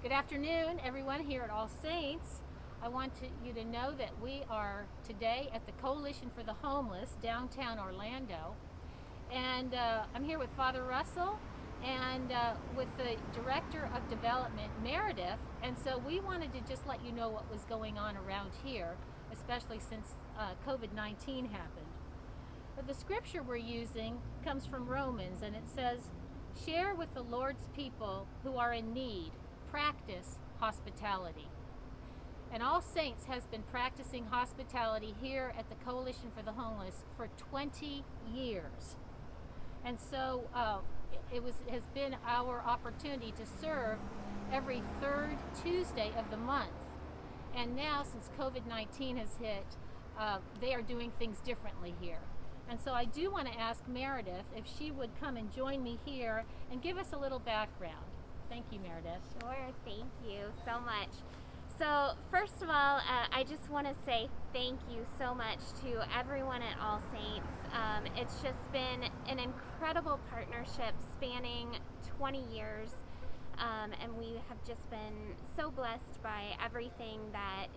Good afternoon, everyone here at All Saints. I want you to know that we are today at the Coalition for the Homeless, downtown Orlando. And I'm here with Father Russell and with the Director of Development, Meredith. And so we wanted to just let you know what was going on around here, especially since COVID-19 happened. But the scripture we're using comes from Romans, and it says, "Share with the Lord's people who are in need. Practice hospitality." And All Saints has been practicing hospitality here at the Coalition for the Homeless for 20 years. And so has been our opportunity to serve every third Tuesday of the month. And now, since COVID-19 has hit, they are doing things differently here. And so I do want to ask Meredith if she would come and join me here and give us a little background. Thank you, Meredith. Sure, thank you so much. So first of all, I just want to say thank you so much to everyone at All Saints. It's just been an incredible partnership spanning 20 years, and we have just been so blessed by everything that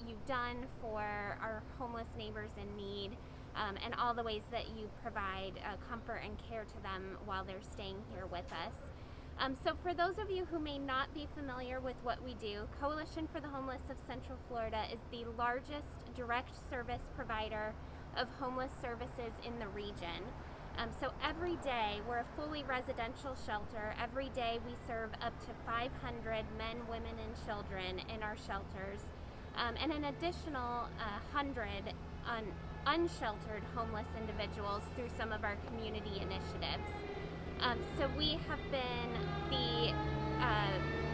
you've done for our homeless neighbors in need, and all the ways that you provide comfort and care to them while they're staying here with us. So for those of you who may not be familiar with what we do, Coalition for the Homeless of Central Florida is the largest direct service provider of homeless services in the region. So every day, we're a fully residential shelter. Every day we serve up to 500 men, women, and children in our shelters, and an additional 100 unsheltered homeless individuals through some of our community initiatives. So we have been the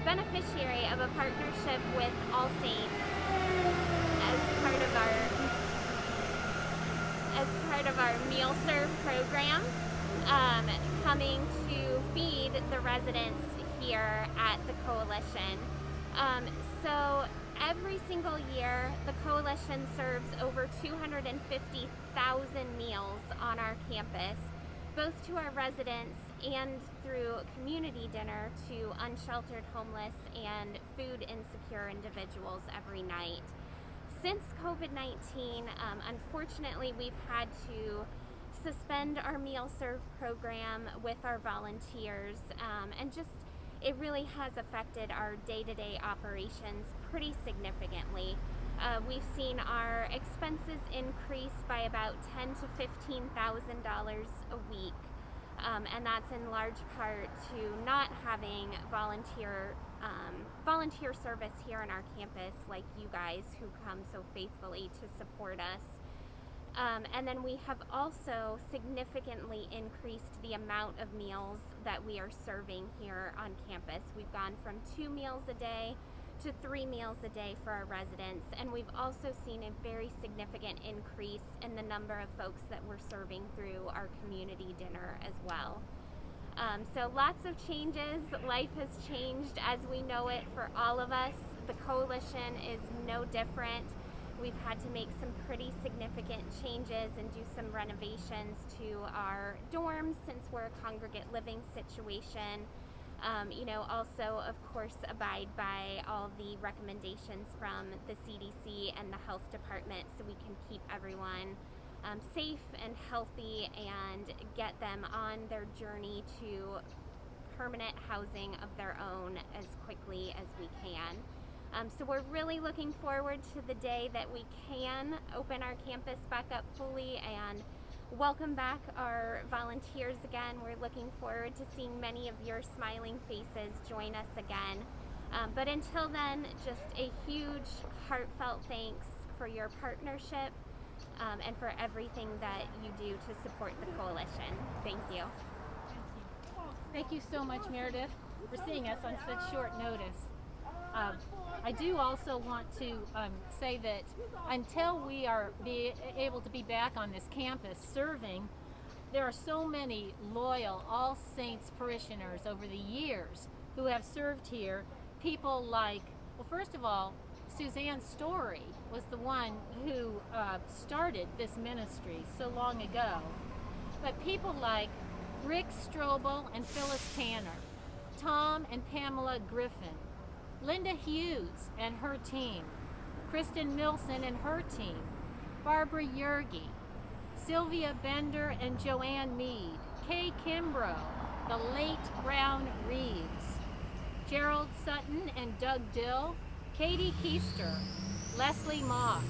beneficiary of a partnership with All Saints as part of our Meal Serve program, coming to feed the residents here at the Coalition. So every single year, the Coalition serves over 250,000 meals on our campus, both to our residents and through community dinner to unsheltered homeless and food insecure individuals every night. Since COVID-19, unfortunately, we've had to suspend our Meal Serve program with our volunteers, and just it really has affected our day-to-day operations pretty significantly. We've seen our expenses increase by about $10,000 to $15,000 a week, and that's in large part to not having volunteer service here on our campus, like you guys who come so faithfully to support us. And then we have also significantly increased the amount of meals that we are serving here on campus. We've gone from 2 meals a day to 3 meals a day for our residents, and we've also seen a very significant increase in the number of folks that we're serving through our community dinner as well. So lots of changes. Life has changed as we know it for all of us. The Coalition is no different. We've had to make some pretty significant changes and do some renovations to our dorms since we're a congregate living situation. Also, of course, abide by all the recommendations from the CDC and the health department so we can keep everyone safe and healthy and get them on their journey to permanent housing of their own as quickly as we can. So we're really looking forward to the day that we can open our campus back up fully and welcome back our volunteers again. We're looking forward to seeing many of your smiling faces join us again. But until then, just a huge heartfelt thanks for your partnership and for everything that you do to support the Coalition. Thank you. Thank you so much, Meredith, for seeing us on such short notice. I do also want to say that until we are able to be back on this campus serving, there are so many loyal All Saints parishioners over the years who have served here. People like, well, first of all, Suzanne Story was the one who started this ministry so long ago. But people like Rick Strobel and Phyllis Tanner, Tom and Pamela Griffin, Linda Hughes and her team, Kristen Milson and her team, Barbara Yergi, Sylvia Bender and Joanne Mead, Kay Kimbrough, the late Brown Reeves, Gerald Sutton and Doug Dill, Katie Keister, Leslie Mock,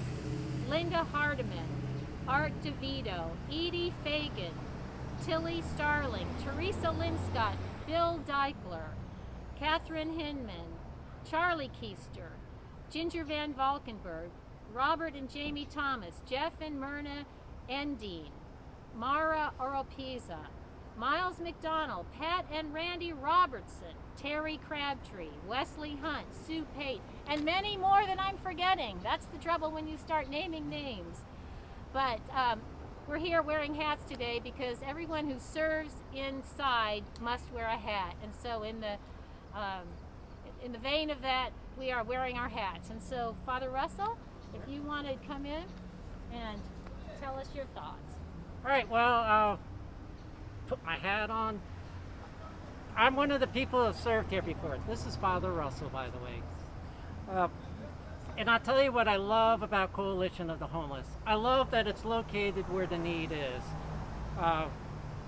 Linda Hardiman, Art DeVito, Edie Fagan, Tilly Starling, Teresa Linscott, Bill Deichler, Catherine Hinman, Charlie Keister, Ginger Van Valkenburg, Robert and Jamie Thomas, Jeff and Myrna Endine, Mara Oropeza, Miles McDonald, Pat and Randy Robertson, Terry Crabtree, Wesley Hunt, Sue Pate, and many more that I'm forgetting. That's the trouble when you start naming names. But we're here wearing hats today because everyone who serves inside must wear a hat. And so in the vein of that, we are wearing our hats. And so, Father Russell, if you want to come in and tell us your thoughts. All right, well, I'll put my hat on. I'm one of the people who have served here before. This is Father Russell, by the way. And I'll tell you what I love about Coalition of the Homeless. I love that it's located where the need is.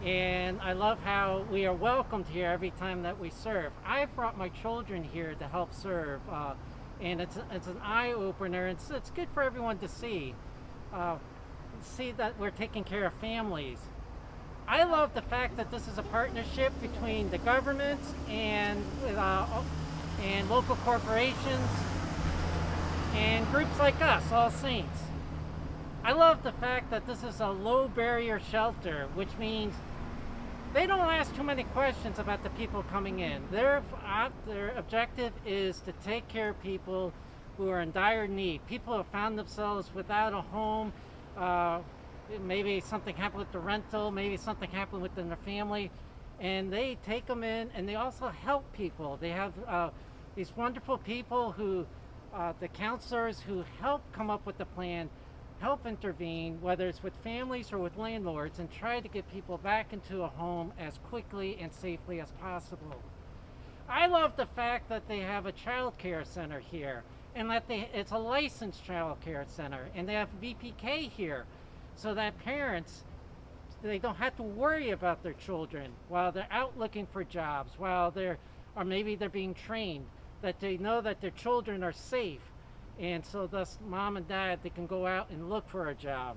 And I love how we are welcomed here every time that we serve. I've brought my children here to help serve. And it's an eye-opener. It's good for everyone to see that we're taking care of families. I love the fact that this is a partnership between the government and local corporations and groups like us, All Saints. I love the fact that this is a low barrier shelter, which means they don't ask too many questions about the people coming in. Their objective is to take care of people who are in dire need. People who have found themselves without a home. Maybe something happened with the rental, maybe something happened within their family, and they take them in, and they also help people. They have these wonderful people who, the counselors who help come up with the plan, help intervene, whether it's with families or with landlords, and try to get people back into a home as quickly and safely as possible. I love the fact that they have a child care center here, and that it's a licensed child care center, and they have VPK here, so that parents, they don't have to worry about their children while they're out looking for jobs, or maybe they're being trained, that they know that their children are safe. And so thus mom and dad, they can go out and look for a job.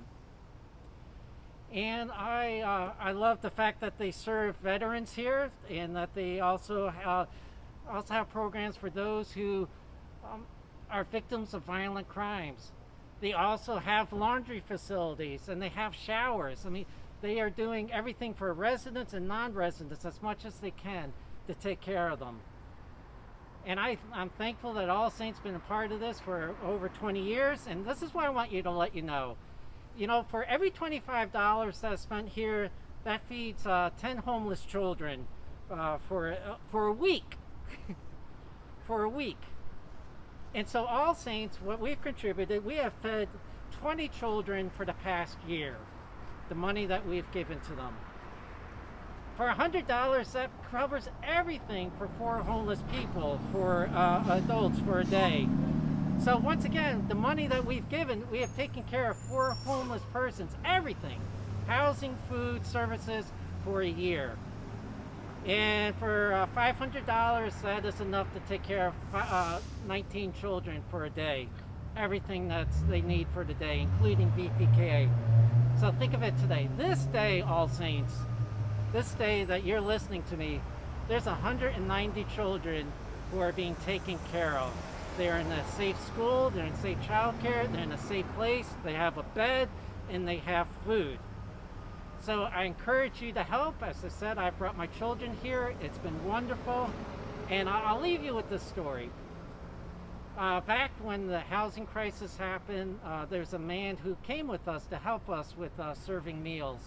And I love the fact that they serve veterans here, and that they also have programs for those who are victims of violent crimes. They also have laundry facilities, and they have showers. I mean, they are doing everything for residents and non-residents as much as they can to take care of them. And I'm thankful that All Saints been a part of this for over 20 years, and this is what I want you to let you know. You know, for every $25 that's spent here, that feeds 10 homeless children for a week. For a week. And so All Saints, what we've contributed, we have fed 20 children for the past year, the money that we've given to them. For $100, that covers everything for 4 homeless people, for adults for a day. So once again, the money that we've given, we have taken care of 4 homeless persons, everything, housing, food, services, for a year. And for $500, that is enough to take care of 19 children for a day. Everything that they need for the day, including VPK. So think of it today. This day, All Saints, this day that you're listening to me, there's 190 children who are being taken care of. They're in a safe school, they're in safe childcare, they're in a safe place, they have a bed, and they have food. So I encourage you to help. As I said, I brought my children here. It's been wonderful. And I'll leave you with this story. Back when the housing crisis happened, there's a man who came with us to help us with serving meals.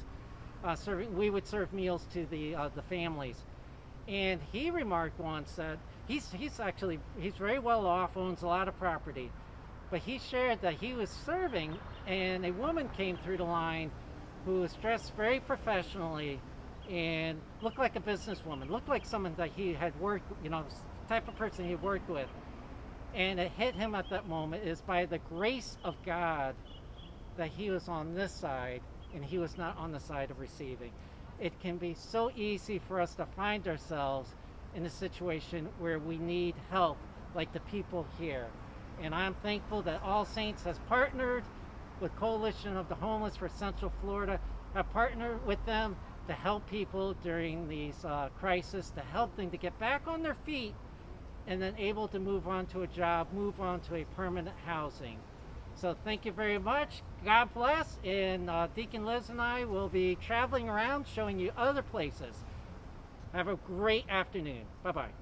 We would serve meals to the families. And he remarked once that he's very well off, owns a lot of property. But he shared that he was serving, and a woman came through the line who was dressed very professionally and looked like a businesswoman, looked like someone that he had worked, you know, the type of person he worked with. And it hit him at that moment is by the grace of God that he was on this side and he was not on the side of receiving. It can be so easy for us to find ourselves in a situation where we need help, like the people here. And I'm thankful that All Saints has partnered with Coalition of the Homeless for Central Florida, have partnered with them to help people during these crises, to help them to get back on their feet and then able to move on to a job, move on to a permanent housing. So thank you very much. God bless. And Deacon Liz and I will be traveling around showing you other places. Have a great afternoon. Bye-bye.